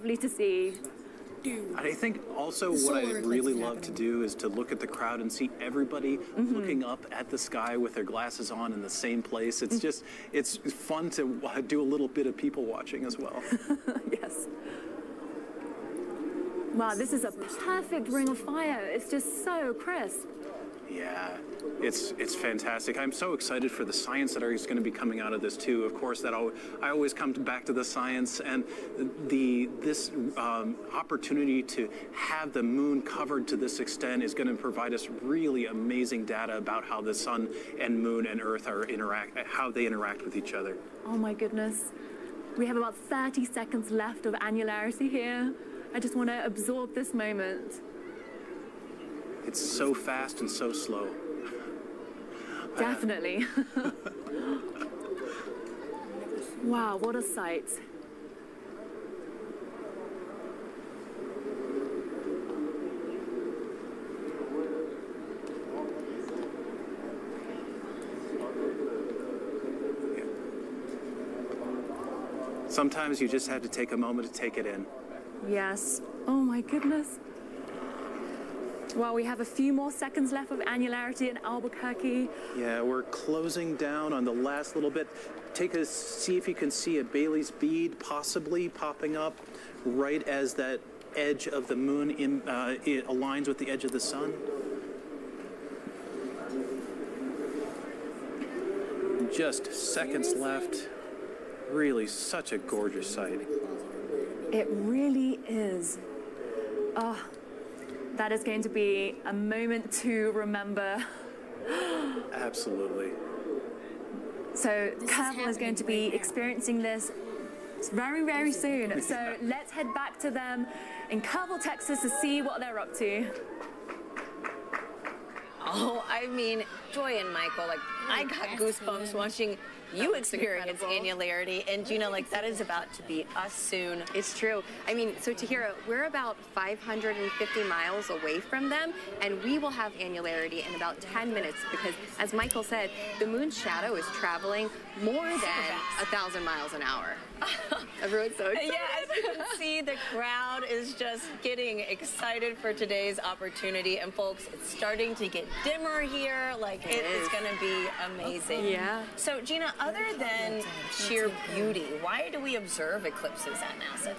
lovely to see. I think also what I really love to do is to look at the crowd and see everybody looking up at the sky with their glasses on in the same place. It's just, it's fun to do a little bit of people watching as well. Yes. Wow, this is a perfect ring of fire. It's just so crisp. Yeah, it's fantastic. I'm so excited for the science that is going to be coming out of this too. Of course, I always come back to the science, and this opportunity to have the moon covered to this extent is going to provide us really amazing data about how the sun and moon and Earth how they interact with each other. Oh my goodness, we have about 30 seconds left of annularity here. I just want to absorb this moment. It's so fast and so slow. Definitely. Wow, what a sight. Sometimes you just have to take a moment to take it in. Yes. Oh my goodness. Well, we have a few more seconds left of annularity in Albuquerque. Yeah, we're closing down on the last little bit. See if you can see a Bailey's bead possibly popping up right as that edge of the moon it aligns with the edge of the sun. Just seconds left. Really such a gorgeous sight. It really is. Oh. That is going to be a moment to remember. Absolutely. So Kerbal is going to be experiencing this very, very soon. So let's head back to them in Kerbal, Texas to see what they're up to. Oh, I mean, Joy and Michael, like, I got goosebumps watching you experience annularity, and Gina, like, that is about to be us soon. It's true. I mean, so Tahira, we're about 550 miles away from them, and we will have annularity in about 10 minutes because, as Michael said, the moon's shadow is traveling more than 1,000 miles an hour. Everyone's so excited. Yeah, as you can see, the crowd is just getting excited for today's opportunity. And folks, it's starting to get dimmer here. Like, it is going to be amazing. Yeah. So, Gina, other than sheer beauty, why do we observe eclipses at NASA?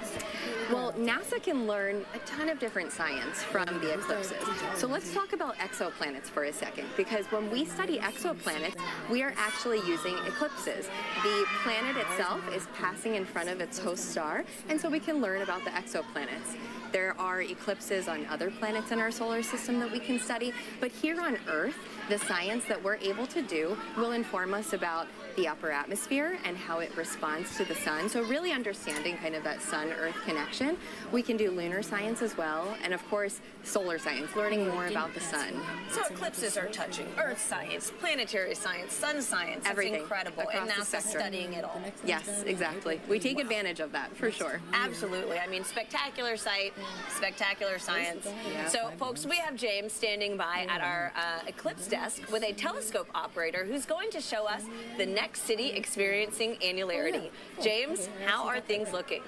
Well, NASA can learn a ton of different science from the eclipses. So let's talk about exoplanets for a second, because when we study exoplanets, we are actually using eclipses. The planet itself is passing in front of its host star, and so we can learn about the exoplanets. There are eclipses on other planets in our solar system that we can study, but here on Earth, the science that we're able to do will inform us about the upper atmosphere and how it responds to the sun. So really understanding kind of that sun-Earth connection. We can do lunar science as well, and of course, solar science, learning more about the sun. So eclipses are touching Earth science, planetary science, sun science. Everything. It's incredible. And NASA studying it all. Yes, exactly. We take advantage of that, for sure. Absolutely. I mean, spectacular sight, spectacular science. Yeah. So, folks, we have James standing by at our eclipse desk with a telescope operator who's going to show us the next city experiencing annularity. James, how are things looking?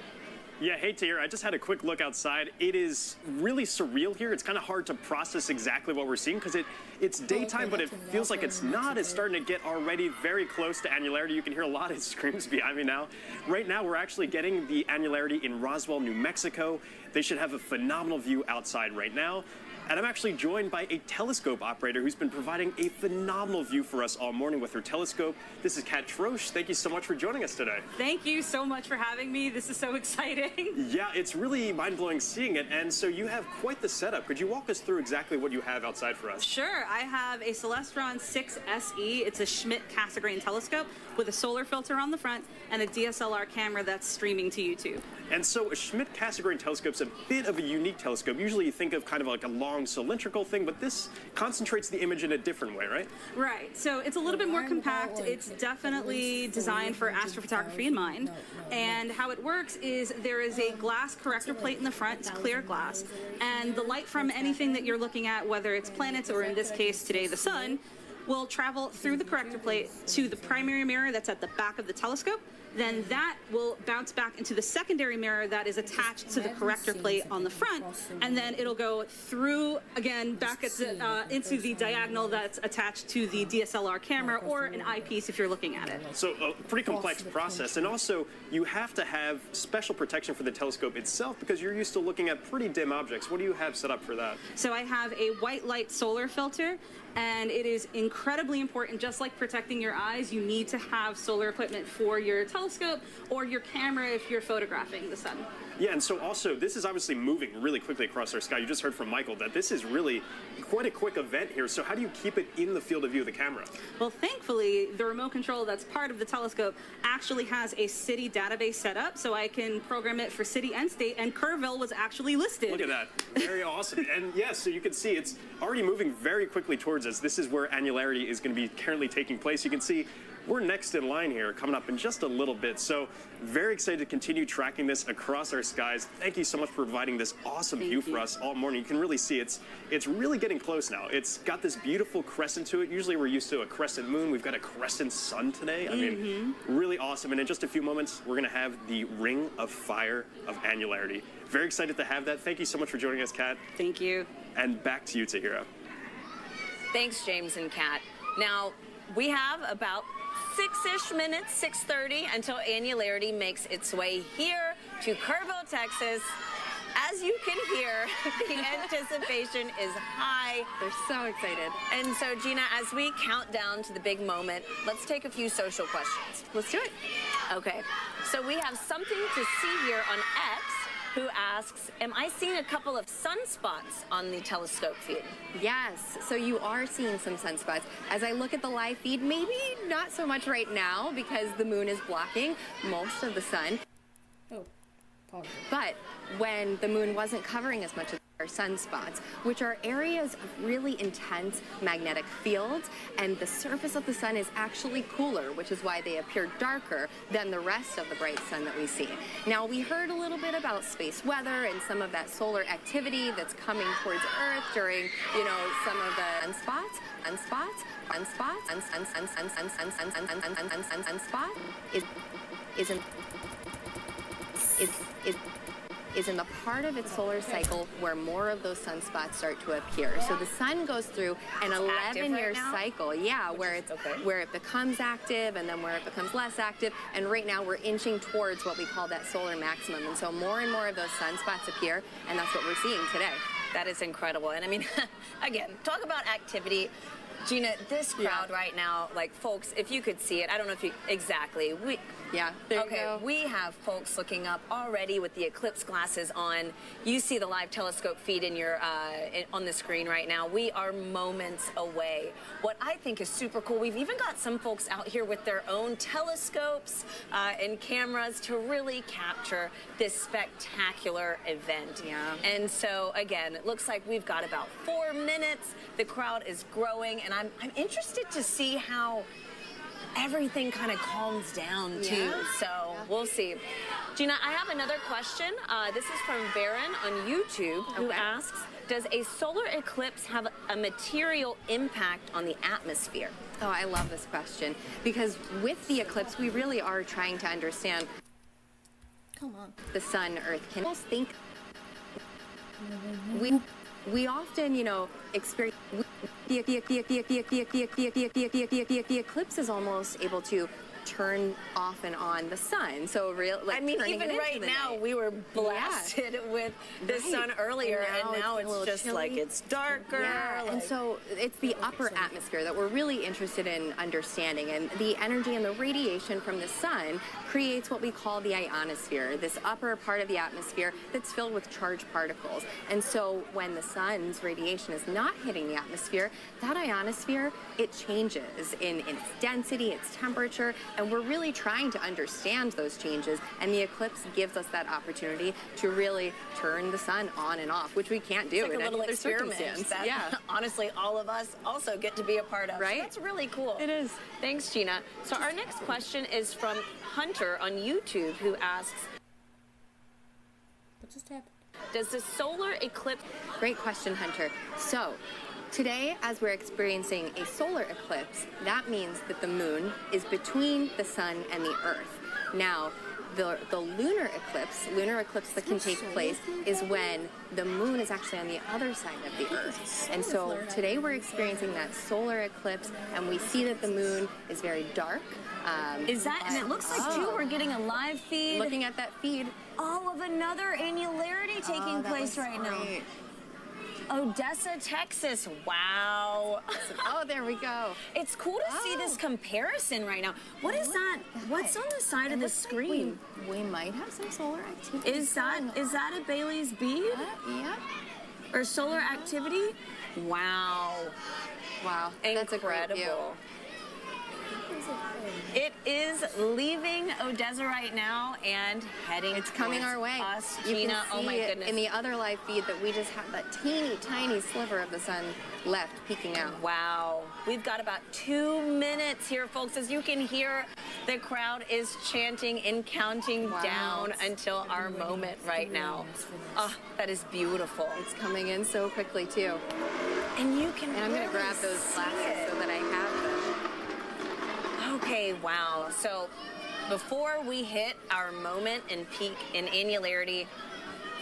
Yeah, hey Tahira, I just had a quick look outside. It is really surreal here. It's kind of hard to process exactly what we're seeing because it's daytime, but it feels like it's not. It's starting to get already very close to annularity. You can hear a lot of screams behind me now. Right now, we're actually getting the annularity in Roswell, New Mexico. They should have a phenomenal view outside right now. And I'm actually joined by a telescope operator who's been providing a phenomenal view for us all morning with her telescope. This is Kat Troche. Thank you so much for joining us today. Thank you so much for having me. This is so exciting. Yeah, it's really mind-blowing seeing it. And so you have quite the setup. Could you walk us through exactly what you have outside for us? Sure. I have a Celestron 6 SE. It's a Schmidt-Cassegrain telescope with a solar filter on the front and a DSLR camera that's streaming to YouTube. And so a Schmidt-Cassegrain telescope's a bit of a unique telescope. Usually you think of kind of like a long cylindrical thing, but this concentrates the image in a different way, right? Right. So it's a little bit more compact. It's definitely designed for astrophotography in mind. And how it works is there is a glass corrector plate in the front. It's clear glass. And the light from anything that you're looking at, whether it's planets or in this case today the sun, will travel through the corrector plate to the primary mirror that's at the back of the telescope. then that will bounce back into the secondary mirror that is attached to the corrector plate on the front, and then it'll go through again back at the, into the diagonal that's attached to the DSLR camera or an eyepiece if you're looking at it. So a pretty complex process, and also you have to have special protection for the telescope itself because you're used to looking at pretty dim objects. What do you have set up for that? So I have a white light solar filter, and it is incredibly important. Just like protecting your eyes, you need to have solar equipment for your telescope or your camera if you're photographing the sun. Yeah, and so also, this is obviously moving really quickly across our sky. You just heard from Michael that this is really quite a quick event here. So how do you keep it in the field of view of the camera? Well, thankfully, the remote control that's part of the telescope actually has a city database set up, so I can program it for city and state, and Kerrville was actually listed. Look at that. Very awesome. And yes, so you can see it's already moving very quickly towards us. This is where annularity is going to be currently taking place. You can see we're next in line here, coming up in just a little bit. So very excited to continue tracking this across our skies. Thank you so much for providing this awesome view for us all morning. You can really see it's really getting close now. It's got this beautiful crescent to it. Usually we're used to a crescent moon. We've got a crescent sun today. I mean, really awesome. And in just a few moments, we're going to have the Ring of Fire of Annularity. Very excited to have that. Thank you so much for joining us, Kat. Thank you. And back to you, Tahira. Thanks, James and Kat. Now, we have about 6-ish minutes, 6:30, until annularity makes its way here to Kerrville, Texas. As you can hear, the anticipation is high. They're so excited. And so, Gina, as we count down to the big moment, let's take a few social questions. Let's do it. Okay, so we have something to see here on X, who asks, am I seeing a couple of sunspots on the telescope feed? Yes, so you are seeing some sunspots. As I look at the live feed, maybe not so much right now because the moon is blocking most of the sun. But when the moon wasn't covering as much of our sunspots, which are areas of really intense magnetic fields, and the surface of the sun is actually cooler, which is why they appear darker than the rest of the bright sun that we see. Now, we heard a little bit about space weather and some of that solar activity that's coming towards Earth during, you know, some of the sunspots is in the part of its solar cycle where more of those sunspots start to appear. So the sun goes through an 11-year cycle, where it becomes active and then where it becomes less active. And right now we're inching towards what we call that solar maximum. And so more and more of those sunspots appear, and that's what we're seeing today. That is incredible. And I mean, again, talk about activity. Gina, this crowd right now, like, folks, if you could see it, I don't know if you, exactly. There you go. We have folks looking up already with the eclipse glasses on. You see the live telescope feed in your on the screen right now. We are moments away. What I think is super cool, we've even got some folks out here with their own telescopes and cameras to really capture this spectacular event. And so, again, it looks like we've got about 4 minutes. The crowd is growing, and I'm interested to see how everything kind of calms down too. So we'll see. Gina, I have another question. This is from Baron on YouTube, who asks, does a solar eclipse have a material impact on the atmosphere? Oh, I love this question, because with the eclipse, we really are trying to understand the sun, Earth can almost think. We often, you know, experience the eclipse is almost able to turn off and on the sun. So I mean, even right now, we were blasted with the sun earlier, and now it's just chilly. Like it's darker. And so it's the upper atmosphere that we're really interested in understanding, and the energy and the radiation from the sun creates what we call the ionosphere, this upper part of the atmosphere that's filled with charged particles. And so when the sun's radiation is not hitting the atmosphere, that ionosphere, it changes in its density, its temperature, and we're really trying to understand those changes, and the eclipse gives us that opportunity to really turn the sun on and off, which we can't do in any little other experiment circumstance. That honestly all of us also get to be a part of. Right? So that's really cool. It is. Thanks, Gina. So our next question is from Hunter on YouTube, who asks, what just happened? Does the solar eclipse... Great question, Hunter. So today, as we're experiencing a solar eclipse, that means that the moon is between the sun and the earth. Now, the lunar eclipse that can take place is when the moon is actually on the other side of the Earth. And so today we're experiencing that solar eclipse, and we see that the moon is very dark. And it looks like, too, we're getting a live feed. Looking at that feed. All of another annularity taking place right now. Odessa, Texas. Wow. Oh, there we go. It's cool to see this comparison right now. What is that? What's on the side of the screen? Like we might have some solar activity. Is that a Bailey's bead? Yeah. Or solar activity? Wow. Wow. That's incredible. It is leaving Odessa right now and heading. It's coming our way. Us, you Gina. can see oh my it goodness. in the other live feed that we just have that teeny tiny sliver of the sun left peeking out. Wow. We've got about 2 minutes here, folks. As you can hear, the crowd is chanting and counting down until our moment right now. Oh, that is beautiful. It's coming in so quickly too. And you can. And I'm gonna grab those glasses so that I have them. Okay, wow. So before we hit our moment and peak in annularity,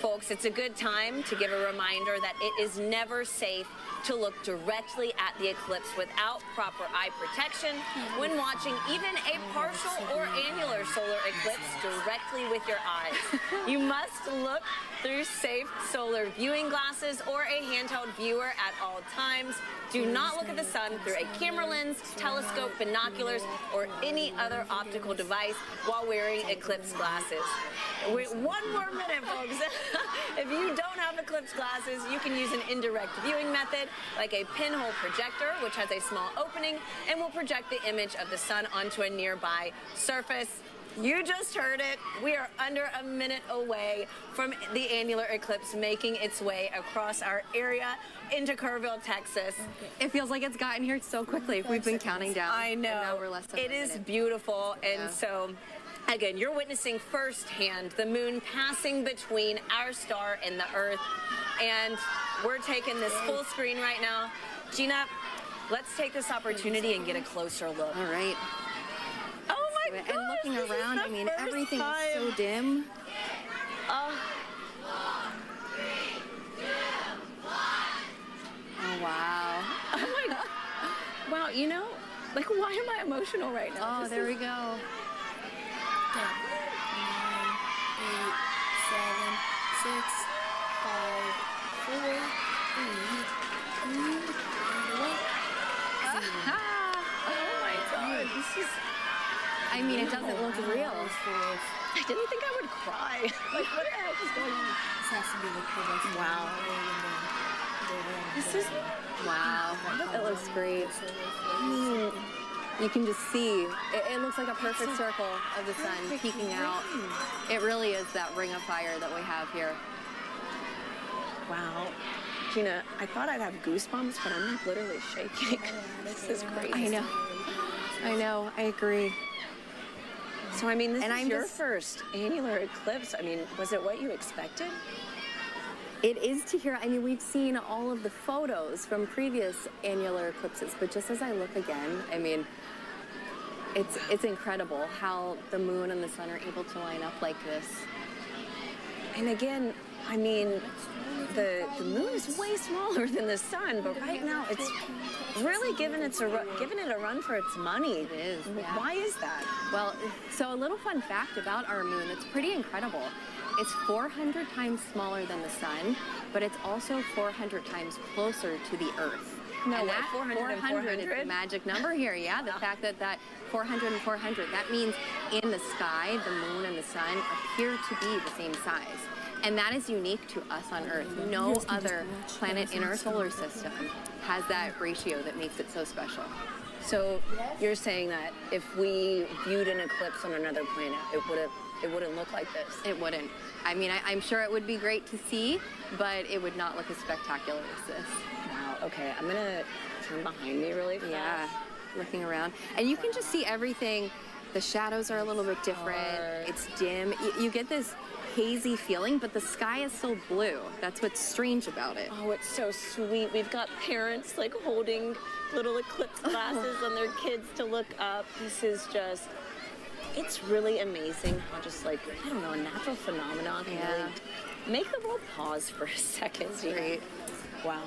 folks, it's a good time to give a reminder that it is never safe to look directly at the eclipse without proper eye protection when watching even a partial or annular solar eclipse directly with your eyes. You must look through safe solar viewing glasses or a handheld viewer at all times. Do not look at the sun through a camera lens, telescope, binoculars, or any other optical device while wearing eclipse glasses. Wait, 1 more minute, folks. If you don't have eclipse glasses, you can use an indirect viewing method, like a pinhole projector, which has a small opening and will project the image of the sun onto a nearby surface. You just heard it. We are under a minute away from the annular eclipse making its way across our area into Kerrville, Texas. It feels like it's gotten here so quickly. We've been counting down. I know. And now we're less than It is beautiful. And so, again, you're witnessing firsthand the moon passing between our star and the Earth. And we're taking this full screen right now. Gina, let's take this opportunity and get a closer look. All right. Oh my gosh, and looking this around, is the I mean, first everything time. is so dim. Oh Oh, wow. my God. Wow, you know, like, why am I emotional right now? Oh, there we go. 10, 9, 8, 7, 6, 5, 4, 3, 2, 1. Oh my God, this is. I mean, it doesn't look real. I didn't think I would cry. Like, what the heck is going on? This has to be the correct Wow. This is. Wow. It looks great. I mean, you can just see, it looks like a perfect circle of the sun peeking out. It really is that ring of fire that we have here. Wow. Gina, I thought I'd have goosebumps, but I'm like literally shaking. This is crazy. I know, I agree. So, I mean, this And is I'm your just- first annular eclipse. I mean, was it what you expected? It is to hear, I mean, we've seen all of the photos from previous annular eclipses, but just as I look again, I mean, it's incredible how the moon and the sun are able to line up like this. And again, I mean, the moon is way smaller than the sun, but right now it's really giving it a run for its money. It is, yeah. Why is that? Well, so a little fun fact about our moon that's pretty incredible. It's 400 times smaller than the sun, but it's also 400 times closer to the Earth. No and way, that 400 and 400 is 400? the magic number here, yeah. The fact that 400 and 400, that means in the sky, the moon and the sun appear to be the same size. And that is unique to us on Earth. No other planet in our solar system has that ratio that makes it so special. So you're saying that if we viewed an eclipse on another planet, it wouldn't look like this? It wouldn't. I mean, I'm sure it would be great to see, but it would not look as spectacular as this. Wow, okay, I'm gonna turn behind me really fast. Yeah, looking around. And you can just see everything. The shadows are a little bit different. It's dim. You get this hazy feeling, but the sky is still blue. That's what's strange about it. Oh, it's so sweet. We've got parents like holding little eclipse glasses on their kids to look up. This is just it's really amazing how just like, I don't know, a natural phenomenon can really make the world pause for a second. Great. Wow.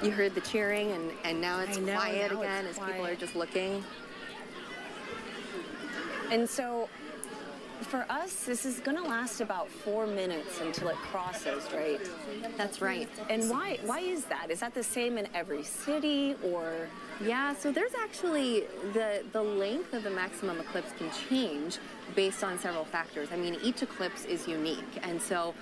You heard the cheering, and now it's I know, quiet now again it's as people quiet. are just looking. And so for us, this is going to last about 4 minutes until it crosses, right? That's right. And why is that? Is that the same in every city, or? Yeah, so there's actually the length of the maximum eclipse can change based on several factors. I mean, each eclipse is unique, and so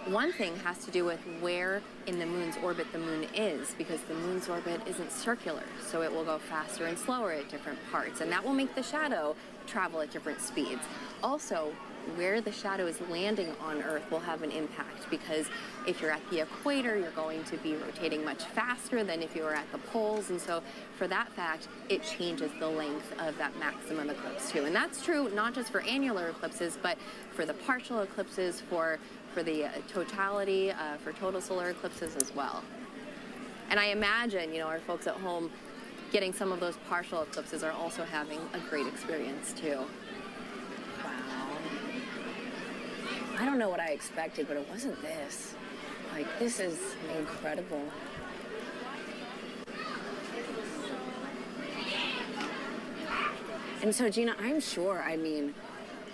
one thing has to do with where in the moon's orbit the moon is, because the moon's orbit isn't circular, so it will go faster and slower at different parts, and that will make the shadow travel at different speeds. Also, where the shadow is landing on Earth will have an impact, because if you're at the equator, you're going to be rotating much faster than if you were at the poles, and so for that fact, it changes the length of that maximum eclipse too. And that's true not just for annular eclipses, but for the partial eclipses, for the totality, for total solar eclipses as well. And I imagine, you know, our folks at home getting some of those partial eclipses are also having a great experience too. Wow. I don't know what I expected, but it wasn't this. Like, this is incredible. And so, Gina, I'm sure, I mean,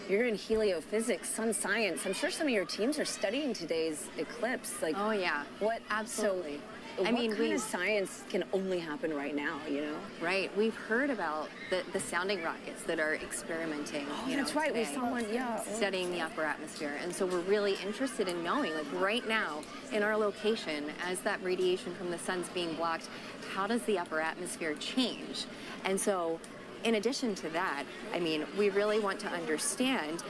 you're in heliophysics, sun science. I'm sure some of your teams are studying today's eclipse. Like, Oh yeah, what? absolutely. So, I what mean, kind of science can only happen right now, you know? Right, we've heard about the sounding rockets that are experimenting. Oh, you know, that's right. We today, saw one, yeah. studying the upper atmosphere, and so we're really interested in knowing, like right now in our location, as that radiation from the sun's being blocked, how does the upper atmosphere change? And so, in addition to that, I mean, we really want to understand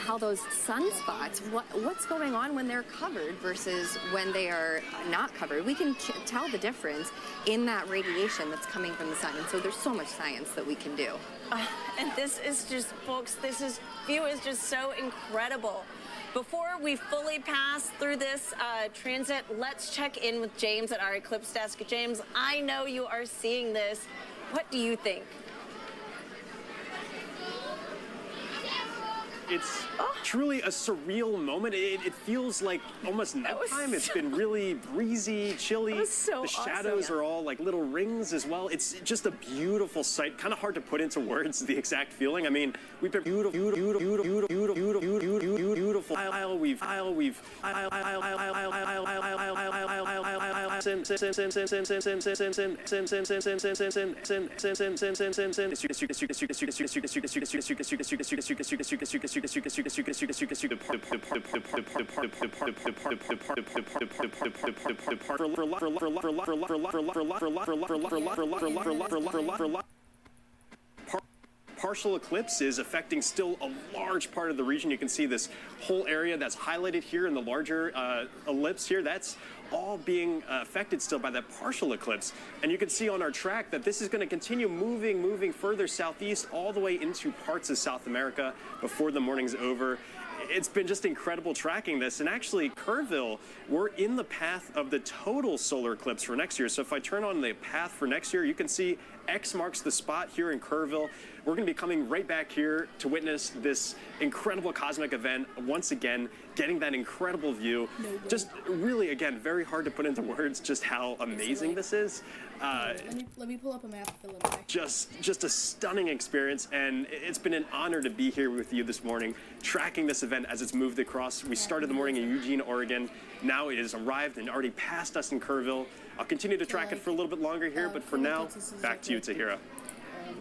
how those sunspots, what's going on when they're covered versus when they are not covered. We can tell the difference in that radiation that's coming from the sun. And so there's so much science that we can do. And this is just, folks, view is just so incredible. Before we fully pass through this transit, let's check in with James at our Eclipse desk. James, I know you are seeing this. What do you think? It's truly a surreal moment. It feels like almost nighttime. It's been really breezy, chilly. That was so the shadows awesome. are all like little rings as well. It's just a beautiful sight. Kind of hard to put into words the exact feeling. I mean, we've been beautiful. Partial eclipse is affecting still a large part of the region. You can see this whole area that's highlighted here in the larger ellipse here. That's all being affected still by that partial eclipse. And you can see on our track that this is going to continue moving further southeast all the way into parts of South America before the morning's over. It's been just incredible tracking this. And actually, Kerrville, we're in the path of the total solar eclipse for next year. So if I turn on the path for next year, you can see X marks the spot here in Kerrville. We're going to be coming right back here to witness this incredible cosmic event once again, getting that incredible view. Just really, again, very hard to put into words just how amazing this is. Let me pull up a map of the limit. Just a stunning experience, and it's been an honor to be here with you this morning, tracking this event as it's moved across. We started the morning in Eugene, Oregon. Now it has arrived and already passed us in Kerrville. I'll continue to track it for a little bit longer here, but for now, back to you, Tahira.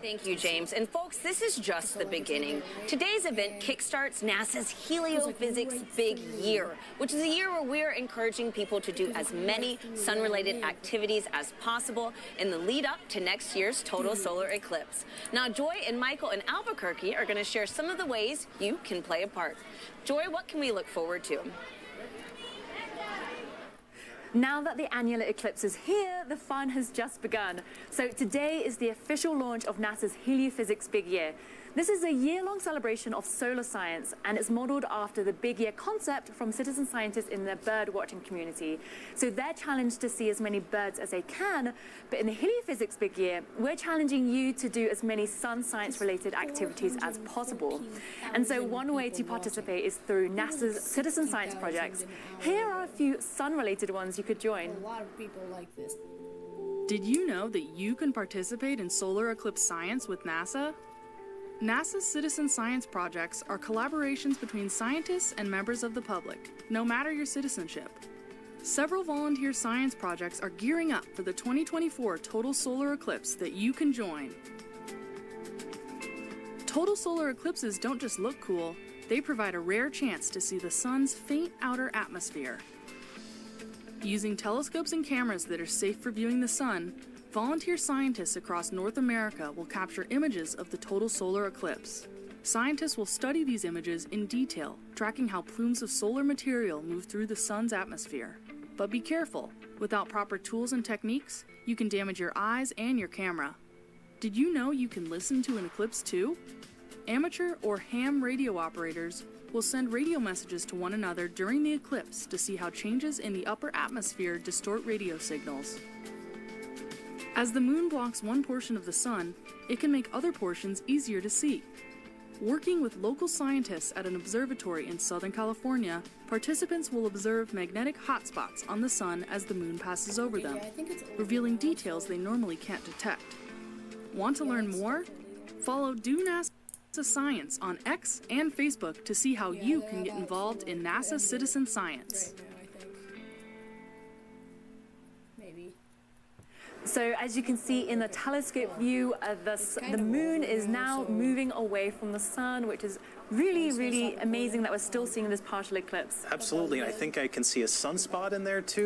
Thank you, James. And folks, this is just the beginning. Today's event kickstarts NASA's Heliophysics Big Year, which is a year where we're encouraging people to do as many sun-related activities as possible in the lead up to next year's total solar eclipse. Now, Joy and Michael in Albuquerque are going to share some of the ways you can play a part. Joy, what can we look forward to? Now that the annular eclipse is here, the fun has just begun. So today is the official launch of NASA's Heliophysics Big Year. This is a year-long celebration of solar science, and it's modeled after the Big Year concept from citizen scientists in the bird watching community. So they're challenged to see as many birds as they can, but in the heliophysics Big Year, we're challenging you to do as many sun science-related activities as possible. And so one way to participate is through NASA's citizen science projects. Here are a few sun-related ones you could join. A lot of people like this. Did you know that you can participate in solar eclipse science with NASA? NASA's citizen science projects are collaborations between scientists and members of the public, no matter your citizenship. Several volunteer science projects are gearing up for the 2024 total solar eclipse that you can join. Total solar eclipses don't just look cool, they provide a rare chance to see the sun's faint outer atmosphere. Using telescopes and cameras that are safe for viewing the sun, volunteer scientists across North America will capture images of the total solar eclipse. Scientists will study these images in detail, tracking how plumes of solar material move through the sun's atmosphere. But be careful, without proper tools and techniques, you can damage your eyes and your camera. Did you know you can listen to an eclipse too? Amateur or ham radio operators will send radio messages to one another during the eclipse to see how changes in the upper atmosphere distort radio signals. As the moon blocks one portion of the sun, it can make other portions easier to see. Working with local scientists at an observatory in Southern California, participants will observe magnetic hotspots on the sun as the moon passes over them, revealing details they normally can't detect. Want to learn more? Follow Do NASA Science on X and Facebook to see how you can get involved in NASA citizen science. So as you can see in the telescope view, the moon is now moving away from the sun, which is really, really amazing that we're still seeing this partial eclipse. Absolutely. I think I can see a sunspot in there too.